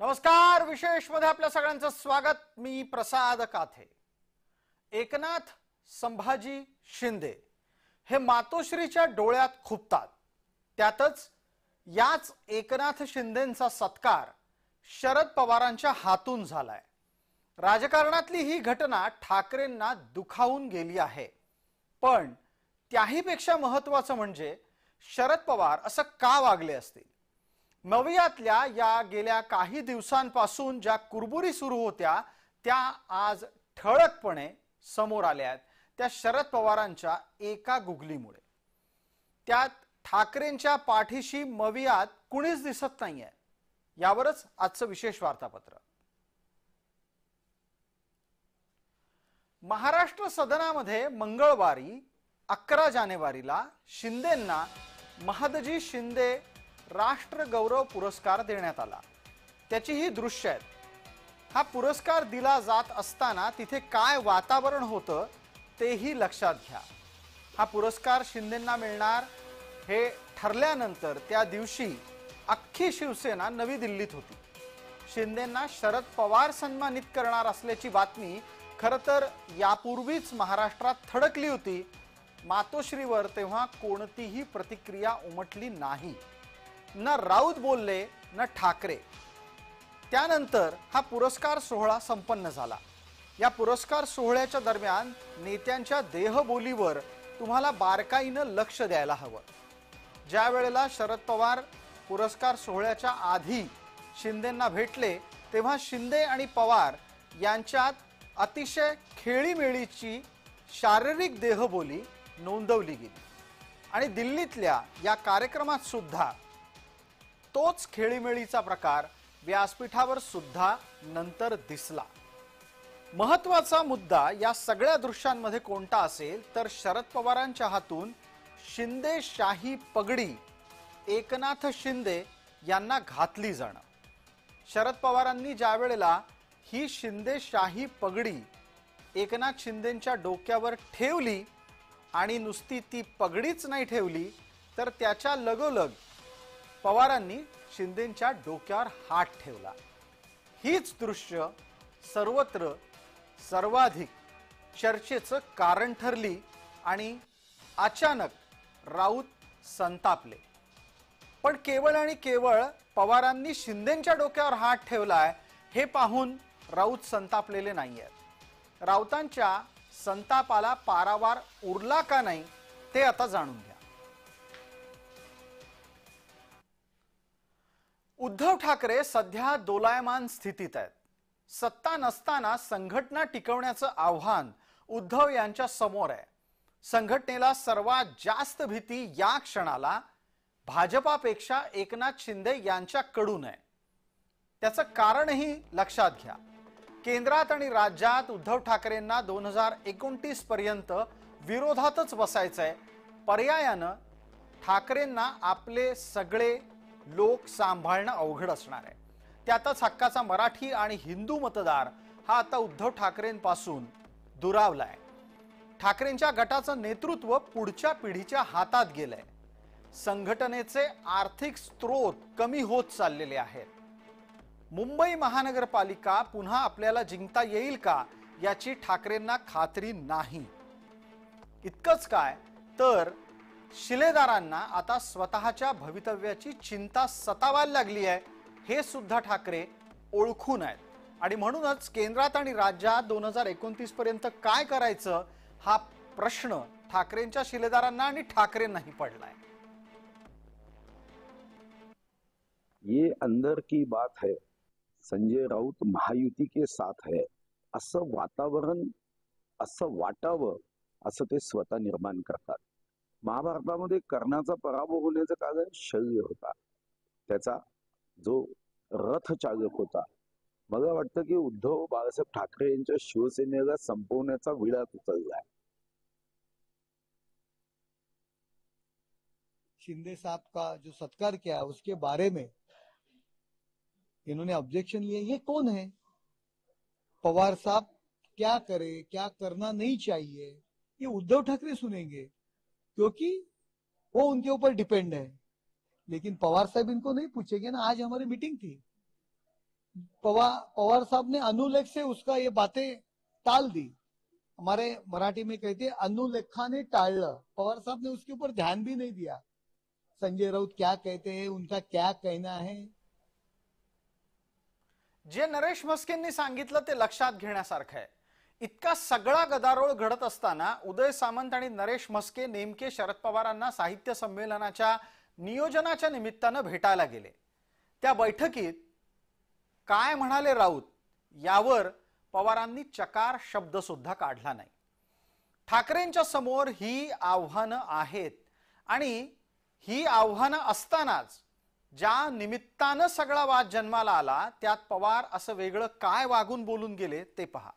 नमस्कार. विशेष मध्ये आपल्या सगळ्यांचं स्वागत. मी प्रसाद काथे. एकनाथ संभाजी शिंदे हे मातोश्रीच्या डोळ्यात खुपतात. त्यातच याच एकनाथ शिंदेंचा सत्कार शरद पवारांच्या हातून झालाय. राजकारणातली ही घटना ठाकरेंना दुखावून गेली आहे. पण त्याहीपेक्षा महत्त्वाचं म्हणजे शरद पवार असं का वागले असतील. नवियातल्या या गेल्या काही दिवसांपासून ज्या कुरबुरी सुरू होत्या त्या आज ठळकपणे समोर आल्या आहेत. त्या शरद पवारांच्या एका गुगलीमुळे. त्यात ठाकरेंच्या पाठीशी मवियात कुणीच दिसत नाहीये. यावरच आजचं विशेष वार्तापत्र. महाराष्ट्र सदनामध्ये मंगळवारी 11 जानेवारीला शिंदेंना महादजी शिंदे राष्ट्र गौरव पुरस्कार देण्यात आला. त्याची ही दृश्य आहेत. हा पुरस्कार दिला जात असताना तिथे काय वातावरण होतं तेही लक्षात घ्या. हा पुरस्कार शिंदेंना मिळणार हे ठरल्यानंतर त्या दिवशी अख्खी शिवसेना नवी दिल्लीत होती. शिंदेंना शरद पवार सन्मानित करणार असल्याची बातमी खरं तर यापूर्वीच महाराष्ट्रात थडकली होती. मातोश्रीवर तेव्हा कोणतीही प्रतिक्रिया उमटली नाही. न राऊत बोलले न ठाकरे. त्यानंतर हा पुरस्कार सोहळा संपन्न झाला. या पुरस्कार सोहळ्याच्या दरम्यान नेत्यांच्या देहबोलीवर तुम्हाला बारकाईनं लक्ष द्यायला हवं. ज्या वेळेला शरद पवार पुरस्कार सोहळ्याच्या आधी शिंदेंना भेटले तेव्हा शिंदे आणि पवार यांच्यात अतिशय खेळीमेळीची शारीरिक देहबोली नोंदवली गेली. आणि दिल्लीतल्या या कार्यक्रमात सुद्धा तोच खेळीमेळीचा प्रकार व्यासपीठावर सुद्धा नंतर दिसला. महत्त्वाचा मुद्दा या सगळ्या दृश्यांमध्ये कोणता असेल तर शरद पवारांच्या हातून शिंदे शाही पगडी एकनाथ शिंदे यांना घातली जाणं. शरद पवारांनी ज्या वेळेला ही शिंदे शाही पगडी एकनाथ शिंदेंच्या डोक्यावर ठेवली आणि नुसती ती पगडीच नाही ठेवली तर त्याच्या लगोलग पवारांनी शिंदेंच्या डोक्यावर हात ठेवला. हीच दृश्य सर्वत्र सर्वाधिक चर्चेचं कारण ठरली आणि अचानक राऊत संतापले. पण केवळ आणि केवळ पवारांनी शिंदेंच्या डोक्यावर हात ठेवलाय हे पाहून राऊत संतापलेले नाहीयेत. राऊतांच्या संतापाला पारावार उरला का नाही ते आता जाणून घ्या. उद्धव ठाकरे सध्या दोलायमान स्थितीत आहेत. सत्ता नसताना संघटना टिकवण्याचं आव्हान उद्धव यांच्या समोर आहे. संघटनेला सर्वात जास्त भीती या क्षणाला भाजपापेक्षा एकनाथ शिंदे यांच्याकडून आहे. त्याचं कारणही लक्षात घ्या. केंद्रात आणि राज्यात उद्धव ठाकरेंना 2029 पर्यंत विरोधातच बसायचंय. पर्यायानं ठाकरेंना आपले सगळे लोक सांभाळणं अवघड असणार आहे. त्यातच हक्काचा मराठी आणि हिंदू मतदार हा आता उद्धव ठाकरेंपासून दुरावलाय. ठाकरेंच्या गटाचं नेतृत्व पुढच्या पिढीच्या हातात गेलंय. संघटनेचे आर्थिक स्रोत कमी होत चाललेले आहेत. मुंबई महानगरपालिका पुन्हा आपल्याला जिंकता येईल का याची ठाकरेंना खात्री नाही. इतकंच काय तर शिलेदारांना आता स्वतःच्या भवितव्याची चिंता सतावायला लागली आहे हे सुद्धा ठाकरे ओळखून आहेत. आणि म्हणूनच केंद्रात आणि राज्यात 2029 पर्यंत काय करायचं हा प्रश्न ठाकरेंच्या शिलेदारांना आणि ठाकरेंनाही पडलाय. ये अंदर की बात है. संजय राऊत महायुति के साथ है असं वातावरण असं वाटावं असं ते स्वतः निर्माण करतात. महाभारतामध्ये कर्णाचा पराभव होण्याचं कारण शल्य होता. त्याचा जो रथ चालक होता. मला वाटतं की उद्धव बाळासाहेब ठाकरे यांच्या शिवसेनेला संपवण्याचा विळात उचललाय. शिंदे साहब का जो सत्कार किया उसके बारे में इन्होंने ऑब्जेक्शन लिए. ये कौन है? पवार साहब क्या करे क्या करना नहीं चाहिए ये उद्धव ठाकरे सुनेंगे क्योंकि वो उनके ऊपर डिपेंड है. लेकिन पवार साहब इनको नहीं पूछेंगे ना. आज हमारी मीटिंग थी. पवार साहब ने अनुलेख से उसका ये बातें टाल दी। हमारे मराठी में कहते हैं अनुलेखाने टाळलं। पवार साहब ने उसके ऊपर ध्यान भी नहीं दिया। संजय राउत क्या कहते हैं, उनका क्या कहना है। जे नरेश म्हस्केंनी सांगितलं ते लक्षात घेण्यासारखं आहे। इतका सगळा गदारोळ घडत असताना उदय सामंत आणि नरेश म्हस्के नेमके शरद पवारांना साहित्य संमेलनाच्या नियोजनाच्या निमित्तानं भेटायला गेले। त्या बैठकीत काय म्हणाले राऊत यावर पवारांनी चकार शब्द सुद्धा काढला नाही। ठाकरेंच्या समोर ही आव्हानं आहेत आणि ही आव्हानं असतानाच ज्या निमित्तानं सगळा वाद जन्माला आला त्यात पवार असं वेगळं काय वागून बोलून गेले ते पहा।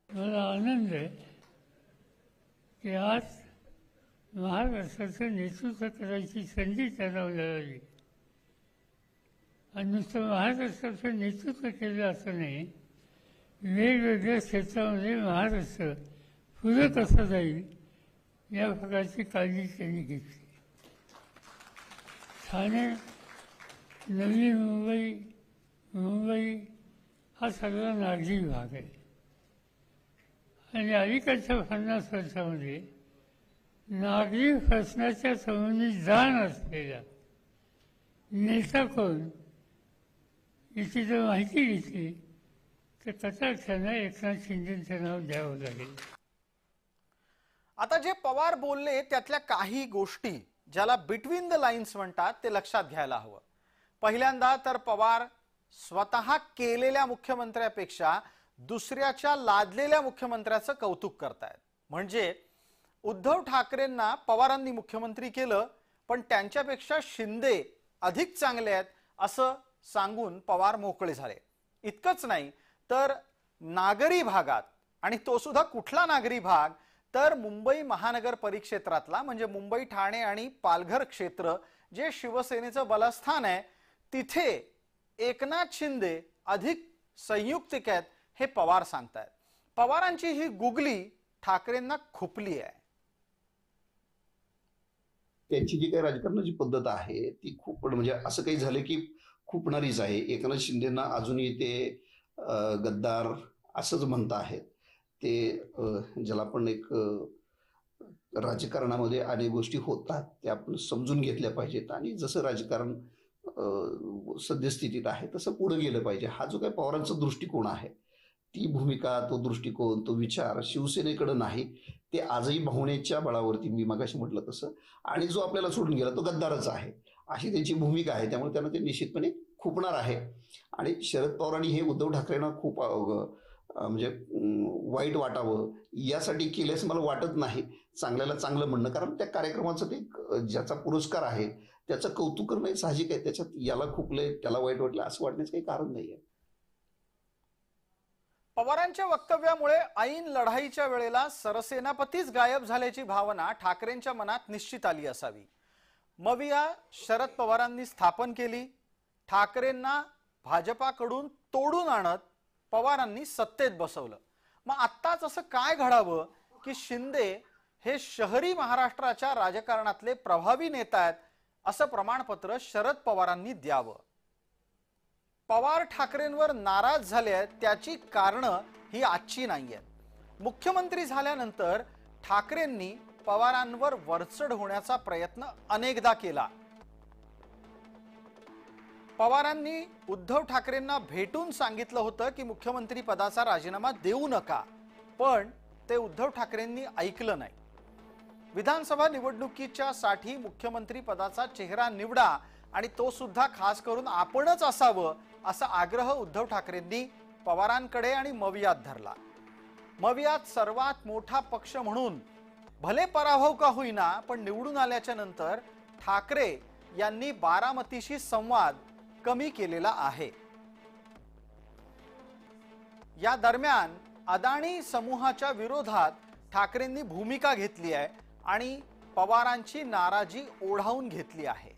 मला आनंद आहे की आज महाराष्ट्राचं नेतृत्व करायची संधी त्यांना मिळाली आणि नुसतं महाराष्ट्राचं नेतृत्व केलं असं नाही, वेगवेगळ्या क्षेत्रामध्ये महाराष्ट्र पुढे कसं जाईल या प्रकारची काळजी त्यांनी घेतली। ठाणे, नवी मुंबई, मुंबई हा सगळा नागरी भाग आहे आणि अलीकडच्या 50 वर्षामध्ये नागरी प्रश्नाच्या संबंधी जाण असलेला नेता कोण याची जर माहिती घेतली तर कटाक्षानं एकनाथ शिंदेचं नाव द्यावं लागेल। आता जे पवार बोलले त्यातल्या काही गोष्टी ज्याला बिटवीन द लाईन्स म्हणतात ते लक्षात घ्यायला हवं। पहिल्यांदा तर पवार स्वतः केलेल्या मुख्यमंत्र्यापेक्षा दुसऱ्याच्या लादलेल्या मुख्यमंत्र्याचं कौतुक करतायत। म्हणजे उद्धव ठाकरेंना पवारांनी मुख्यमंत्री केलं पण त्यांच्यापेक्षा शिंदे अधिक चांगले आहेत असं सांगून पवार मोकळे झाले। इतकंच नाही तर नागरी भागात, आणि तो सुद्धा कुठला नागरी भाग तर मुंबई महानगर परिक्षेत्रातला, म्हणजे मुंबई ठाणे आणि पालघर क्षेत्र जे शिवसेनेचं बलस्थान आहे तिथे एकनाथ शिंदे अधिक संयुक्तिक आहेत हे पवार सांगतायत। पवारांची ही गुगली ठाकरेंना खुपली आहे। त्यांची जी काही राजकारणाची पद्धत आहे ती खूप म्हणजे असं काही झालं की खुपणारीच आहे। एकनाथ शिंदेना अजूनही ते गद्दार असंच म्हणता आहेत। ते ज्याला आपण एक राजकारणामध्ये अनेक गोष्टी होतात त्या आपण समजून घेतल्या पाहिजेत आणि जसं राजकारण सद्यस्थितीत आहे तसं पुढे गेलं पाहिजे। हा जो काही पवारांचा दृष्टिकोन आहे, ती भूमिका, तो दृष्टिकोन, तो विचार शिवसेनेकडे नाही, ते आजही भावनेच्या बळावरती मी मगाशी म्हटलं तसं, आणि जो आपल्याला सोडून गेला तो गद्दारच आहे अशी त्यांची भूमिका आहे। त्यामुळे त्यांना ते निश्चितपणे खुपणार आहे। आणि शरद पवारांनी हे उद्धव ठाकरेंना खूप म्हणजे वाईट वाटावं यासाठी केले असं मला वाटत नाही। चांगल्याला चांगलं म्हणणं, कारण त्या कार्यक्रमाचं ते ज्याचा पुरस्कार आहे त्याचं कौतुक करणं साहजिक आहे। त्याच्यात याला खुपले त्याला वाईट वाटलं असं वाटण्याचं काही कारण नाही आहे। पवारांच्या वक्तव्यामुळे ऐन लढाईच्या वेळेला सरसेनापतीच गायब झाल्याची भावना ठाकरेंच्या मनात निश्चित आली असावी। मविया शरद पवारांनी स्थापन केली, ठाकरेंना भाजपाकडून तोडून आणत पवारांनी सत्तेत बसवलं। मग आत्ताच असं काय घडावं की शिंदे हे शहरी महाराष्ट्राच्या राजकारणातले प्रभावी नेता आहेत असं प्रमाणपत्र शरद पवारांनी द्यावं। पवार ठाकरेंवर नाराज झाले आहेत त्याची कारणं ही आजची नाहीयेत। मुख्यमंत्री झाल्यानंतर ठाकरेंनी पवारांवर वरचढ होण्याचा प्रयत्न अनेकदा केला। पवारांनी उद्धव ठाकरेंना भेटून सांगितलं होतं की मुख्यमंत्री पदाचा राजीनामा देऊ नका, पण ते उद्धव ठाकरेंनी ऐकलं नाही। विधानसभा निवडणुकीच्या साठी मुख्यमंत्री पदाचा चेहरा निवडा आणि तो सुद्धा खास करून आपणच असावं असा आग्रह उद्धव ठाकरेंनी पवारांकडे आणि मवियात धरला। मवियात सर्वात मोठा पक्ष म्हणून भले पराभव का होईना पण निवडून आल्याच्या नंतर ठाकरे यांनी बारामतीशी संवाद कमी केलेला आहे। या दरम्यान अदानी समूहाच्या विरोधात ठाकरेंनी भूमिका घेतली आहे आणि पवारांची नाराजी ओढावून घेतली आहे।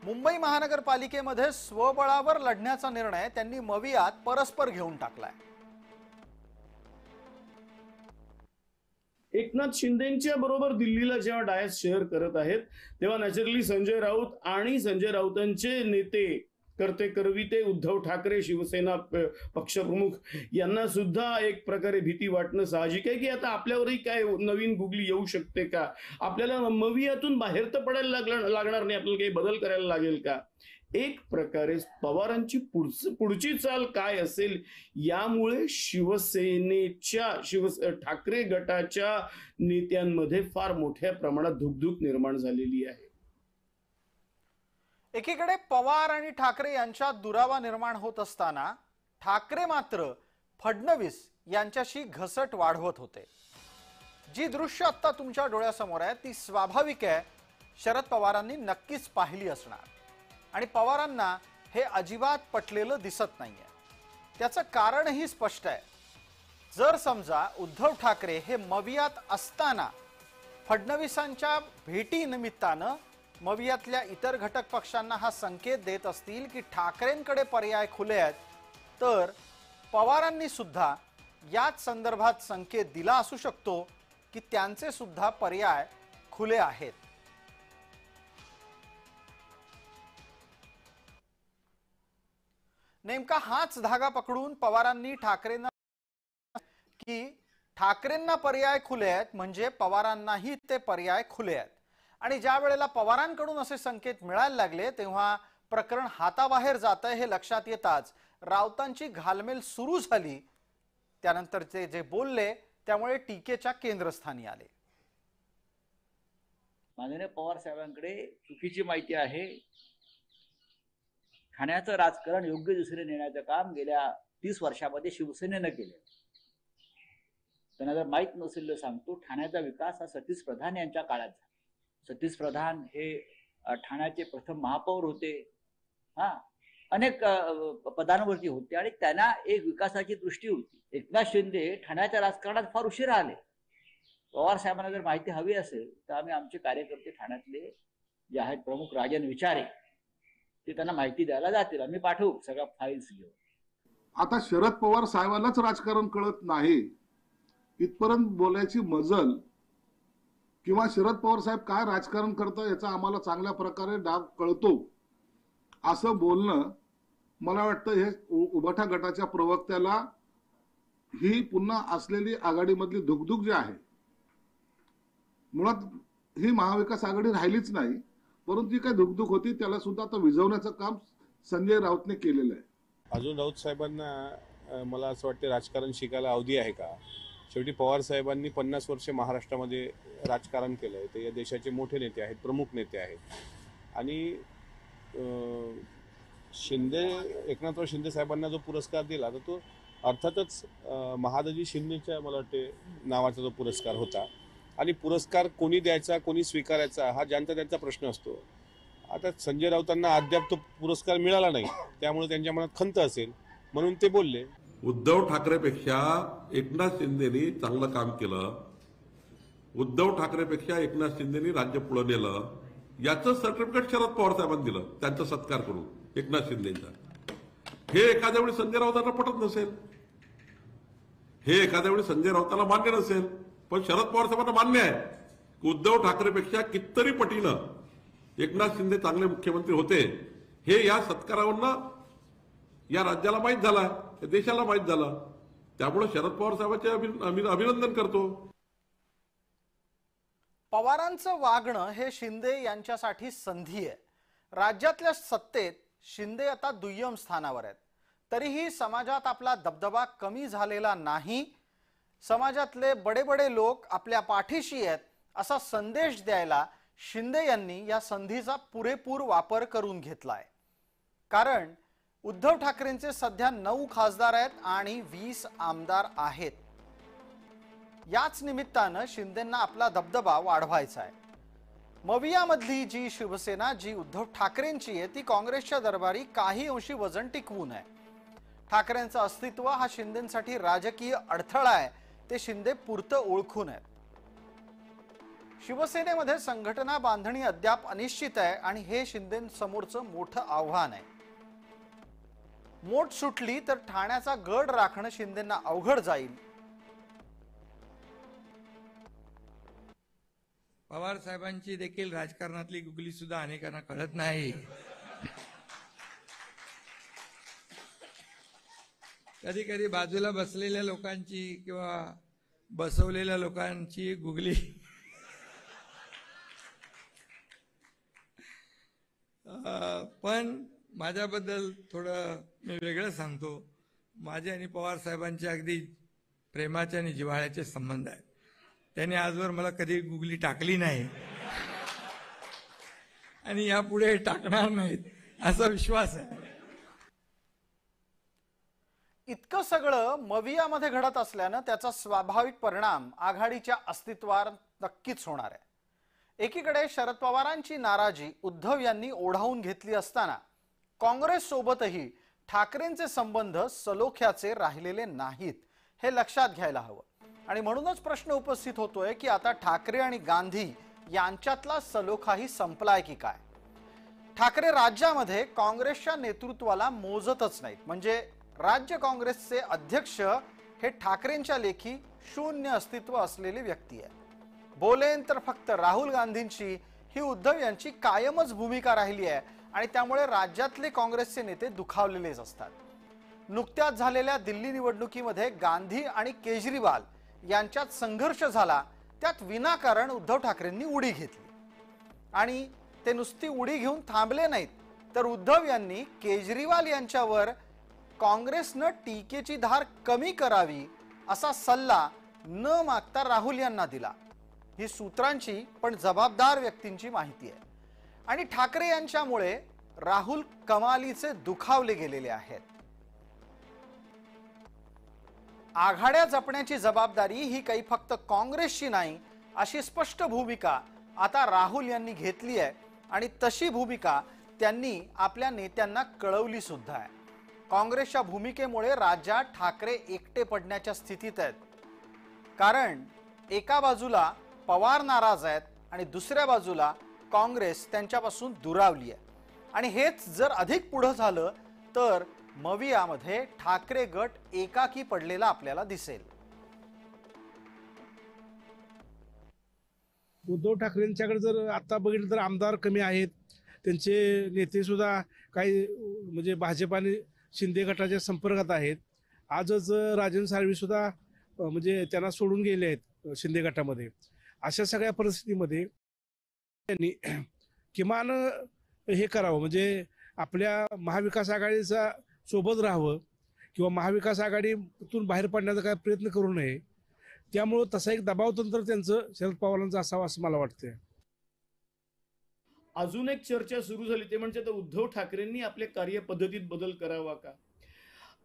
मुंबई महानगरपालिकेमध्ये स्वबळावर लढण्याचा निर्णय त्यांनी मवियात परस्पर घेऊन टाकलाय। एक एकनाथ शिंदेच्या बरोबर दिल्लीला जेव्हा डायस शेअर करत आहेत तेव्हा नॅचरली संजय राऊत आणि संजय राऊतांचे नेते करते करविते उद्धव ठाकरे शिवसेना पक्षप्रमुख यांना सुद्धा एक प्रकारे भीती वाटणं साहजिक आहे की आता आपल्यावरही काय नवीन गुगली येऊ शकते का, आपल्याला मवियातून बाहेर तर पडायला लागणार नाही, आपल्याला काही बदल करायला लागेल का. एक प्रकारे पवारांची पुढची चाल काय असेल यामुळे शिवसेनेच्या ठाकरे गटाच्या नेत्यांमध्ये फार मोठ्या प्रमाणात धुकधुक निर्माण झालेली आहे. एकीकडे पवार आणि ठाकरे यांच्यात दुरावा निर्माण होत असताना ठाकरे मात्र फडणवीस यांच्याशी घसट वाढवत होते. जी दृश्य आता तुमच्या डोळ्यासमोर आहे ती स्वाभाविक आहे, शरद पवारांनी नक्कीच पाहिली असणार आणि पवारांना हे अजिबात पटलेलं दिसत नाहीये. त्याचं कारणही स्पष्ट आहे. जर समजा उद्धव ठाकरे हे मवियात असताना फडणवीसांच्या भेटीनिमित्तानं मवियातल्या इतर घटक पक्षांना हा संकेत देत असतील की ठाकरेंकडे पर्याय खुले आहेत, तर पवारांनी सुद्धा याच संदर्भात संकेत दिला असू शकतो की त्यांचे सुद्धा पर्याय खुले आहेत. नेमका हाच धागा पकडून पवारांनी ठाकरेंना पर्याय खुले आहेत म्हणजे पवारांनाही ते पर्याय खुले आहेत. आणि ज्या वेळेला पवारांकडून असे संकेत मिळायला लागले तेव्हा प्रकरण हाताबाहेर जात आहे हे लक्षात येताच राऊतांची घालमेल सुरू झाली. त्यानंतर ते जे बोलले त्यामुळे टीकेच्या केंद्रस्थानी आले. माननीय पवार साहेबांकडे चुकीची माहिती आहे. ठाण्याचं राजकारण योग्य दिशेने नेण्याचं काम गेल्या 30 वर्षामध्ये शिवसेनेनं केलं. त्यांना जर माहीत नसेल तर सांगतो, ठाण्याचा विकास हा सतीश प्रधान यांच्या काळात झाला. सतीश प्रधान हे ठाण्याचे प्रथम महापौर होते, अनेक पदांवरती होते आणि त्यांना एक विकासाची दृष्टी होती. एकनाथ शिंदे ठाण्याच्या राजकारणात फार उशीर आले. पवार साहेबांना जर माहिती हवी असेल तर आम्ही आमचे कार्यकर्ते ठाण्यातले जे आहेत प्रमुख राजन विचारे ते त्यांना माहिती द्यायला जातील. आम्ही पाठवू सगळ्या फाईल्स घेऊन. आता शरद पवार साहेबांनाच राजकारण कळत नाही इथपर्यंत बोलायची मजल किंवा शरद पवार साहेब काय राजकारण करतात याचा आम्हाला चांगल्या प्रकारे डाग कळतो असं बोलणं मला वाटतं हे उभाटा गटाच्या प्रवक्त्याला ही पुन्हा असलेली आघाडीमधली धुकधुक जी आहे, मुळात ही महाविकास आघाडी राहिलीच नाही, परंतु जी काही धुकधुक होती त्याला सुद्धा आता विझवण्याचं काम संजय राऊतने केलेलं आहे. अजून राऊत साहेबांना मला असं वाटतं राजकारण शिकायला अवधी आहे का? शेवटी पवार साहेबांनी 50 वर्षे महाराष्ट्रामध्ये राजकारण केलंय. ते या देशाचे मोठे नेते आहेत, प्रमुख नेते आहेत. आणि एकनाथराव शिंदे साहेबांना जो पुरस्कार दिला तर तो अर्थातच महादजी शिंदेच्या मला वाटते नावाचा जो पुरस्कार होता. आणि पुरस्कार कोणी द्यायचा कोणी स्वीकारायचा हा ज्यांचा त्यांचा प्रश्न असतो. आता संजय राऊतांना अद्याप तो पुरस्कार मिळाला नाही, त्यामुळे त्यांच्या मनात खंत असेल म्हणून ते बोलले. उद्धव ठाकरेपेक्षा एकनाथ शिंदेनी चांगलं काम केलं, उद्धव ठाकरेपेक्षा एकनाथ शिंदेनी राज्य पुढे नेलं, याचं सर्टिफिकेट शरद पवार साहेबांनी दिलं त्यांचा सत्कार करून एकनाथ शिंदेचा. हे एखाद्या वेळी संजय राऊतांना पटत नसेल, हे एखाद्या वेळी संजय राऊतांना मान्य नसेल, पण शरद पवार साहेबांना मान्य आहे की उद्धव ठाकरेपेक्षा कितीतरी पटीनं एकनाथ शिंदे चांगले मुख्यमंत्री होते. हे या सत्कारावरनं या राज्याला माहीत झाला, या देशाला माहीत झालं. त्यामुळे शरद पवार साहेबांचे आम्ही अभिनंदन करतो. पवारांचं वागणं हे शिंदे यांच्यासाठी संधी आहे. राज्यातल्या सत्तेत शिंदे आता दुय्यम स्थानावर आहेत. तरीही समाजात आपला दबदबा कमी झालेला नाही. समाजातले बडे बडे लोक आपल्या पाठीशी आहेत असा संदेश द्यायला शिंदे यांनी या संधीचा पुरेपूर वापर करून घेतलाय. कारण उद्धव ठाकरेंचे सध्या 9 खासदार आहेत आणि 20 आमदार आहेत. याच निमित्तानं शिंदेंना आपला दबदबा वाढवायचा आहे. मवियामधली जी शिवसेना जी उद्धव ठाकरेंची आहे ती काँग्रेसच्या दरबारी काही अंशी वजन टिकवून आहे. ठाकरेंचं अस्तित्व हा शिंदेंसाठी राजकीय अडथळा आहे, ते शिंदे पुरतं ओळखून आहेत. शिवसेनेमध्ये संघटना बांधणी अद्याप अनिश्चित आहे आणि हे शिंदेंसमोरचं मोठं आव्हान आहे. मोठ सुटली तर ठाण्याचा गड राखणं शिंदेंना अवघड जाईल. पवार साहेबांची देखील राजकारणातली गुगली सुद्धा अनेकांना कळत नाही. कधी कधी बाजूला बसलेल्या लोकांची किंवा बसवलेल्या लोकांची गुगली पण माझ्याबद्दल थोडं मी वेगळं सांगतो. माझे आणि पवार साहेबांचे अगदी प्रेमाचे आणि जिव्हाळ्याचे संबंध आहेत. त्यांनी आजवर मला कधी गुगली टाकली नाही आणि यापुढे टाकणार नाहीत असा विश्वास आहे. इतकं सगळं मवियामध्ये घडत असल्यानं त्याचा स्वाभाविक परिणाम आघाडीच्या अस्तित्वावर नक्कीच होणार आहे. एकीकडे शरद पवारांची नाराजी उद्धव यांनी ओढावून घेतली असताना काँग्रेस सोबतही ठाकरेंचे संबंध सलोख्याचे राहिलेले नाहीत हे लक्षात घ्यायला हवं. आणि म्हणूनच प्रश्न उपस्थित होतोय की आता ठाकरे आणि गांधी यांच्यातला सलोखाही संपलाय की काय. ठाकरे राज्यामध्ये काँग्रेसच्या नेतृत्वाला मोजतच नाहीत. म्हणजे राज्य काँग्रेसचे अध्यक्ष हे ठाकरेंच्या लेखी शून्य अस्तित्व असलेली व्यक्ती आहे. बोलेन तर फक्त राहुल गांधींची ही उद्धव यांची कायमच भूमिका राहिली आहे आणि त्यामुळे राज्यातले काँग्रेसचे नेते दुखावलेलेच असतात. नुकत्याच झालेल्या दिल्ली निवडणुकीमध्ये गांधी आणि केजरीवाल यांच्यात संघर्ष झाला. त्यात विनाकारण उद्धव ठाकरेंनी उडी घेतली आणि ते नुसती उडी घेऊन थांबले नाहीत, तर उद्धव यांनी केजरीवाल यांच्यावर काँग्रेसनं टीकेची धार कमी करावी असा सल्ला न मागता राहुल यांना दिला. ही सूत्रांची पण जबाबदार व्यक्तींची माहिती आहे. आणि ठाकरे यांच्यामुळे राहुल कमालीचे दुखावले गेलेले आहेत. आघाड्या जपण्याची जबाबदारी ही काही फक्त काँग्रेसची नाही अशी स्पष्ट भूमिका आता राहुल यांनी घेतली आहे आणि तशी भूमिका त्यांनी आपल्या नेत्यांना कळवली सुद्धा आहे. काँग्रेसच्या भूमिकेमुळे राज्यात ठाकरे एकटे पडण्याच्या स्थितीत आहेत. कारण एका बाजूला पवार नाराज आहेत आणि दुसऱ्या बाजूला काँग्रेस त्यांच्यापासून दुरावली आहे. आणि हेच जर अधिक पुढे झालं तर मवियामध्ये ठाकरे गट एकाकी पडलेला आपल्याला दिसेल. उद्धव ठाकरेंच्याकडे जर आता बघितलं तर आमदार कमी आहेत. त्यांचे नेते सुद्धा काही म्हणजे भाजप आणि शिंदे गटाच्या संपर्कात आहेत. आजच राजन साळवी सुद्धा म्हणजे त्यांना सोडून गेले आहेत शिंदे गटामध्ये. अशा सगळ्या परिस्थितीमध्ये त्यांनी किमान हे करावं म्हणजे आपल्या महाविकास आघाडीचा सोबत राहावं किंवा महाविकास आघाडीतून बाहेर पडण्याचा काय प्रयत्न करू नये. त्यामुळं तसा एक दबाव तंत्र त्यांचं शरद पवारांचं असावं असं मला वाटतंय. अजून एक चर्चा सुरू झाली ते म्हणजे उद्धव ठाकरेंनी आपल्या कार्यपद्धतीत बदल करावा का.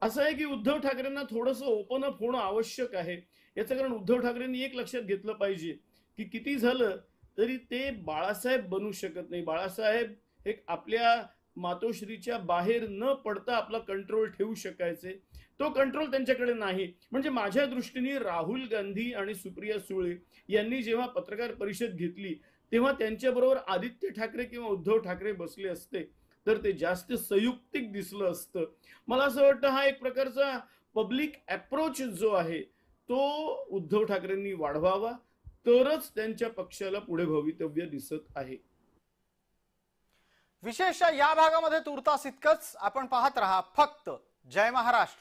असं आहे की उद्धव ठाकरेंना थोडंसं ओपन अप होणं आवश्यक आहे. याचं कारण उद्धव ठाकरेंनी एक लक्षात घेतलं पाहिजे की किती झालं तरी ते बाळासाहेब बनू शकत नाही. बाळासाहेब एक आपल्या मातोश्रीच्या बाहेर न पडता आपला कंट्रोल ठेवू शकायचे. तो कंट्रोल त्यांच्याकडे नाही. म्हणजे माझ्या दृष्टीने राहुल गांधी आणि सुप्रिया सुळे यांनी जेव्हा पत्रकार परिषद घेतली तेव्हा त्यांच्याबरोबर आदित्य ठाकरे किंवा उद्धव ठाकरे बसले असते तर ते जास्त संयुक्तिक दिसलं असतं. मला असं वाटतं हा एक प्रकारचा पब्लिक अप्रोच जो आहे तो उद्धव ठाकरेंनी वाढवावा तरच त्यांच्या पक्षाला पुढे भवितव्य दिसत आहे. विशेष या भागामध्ये तुर्तास इतकंच. आपण पाहत रहा फक्त जय महाराष्ट्र.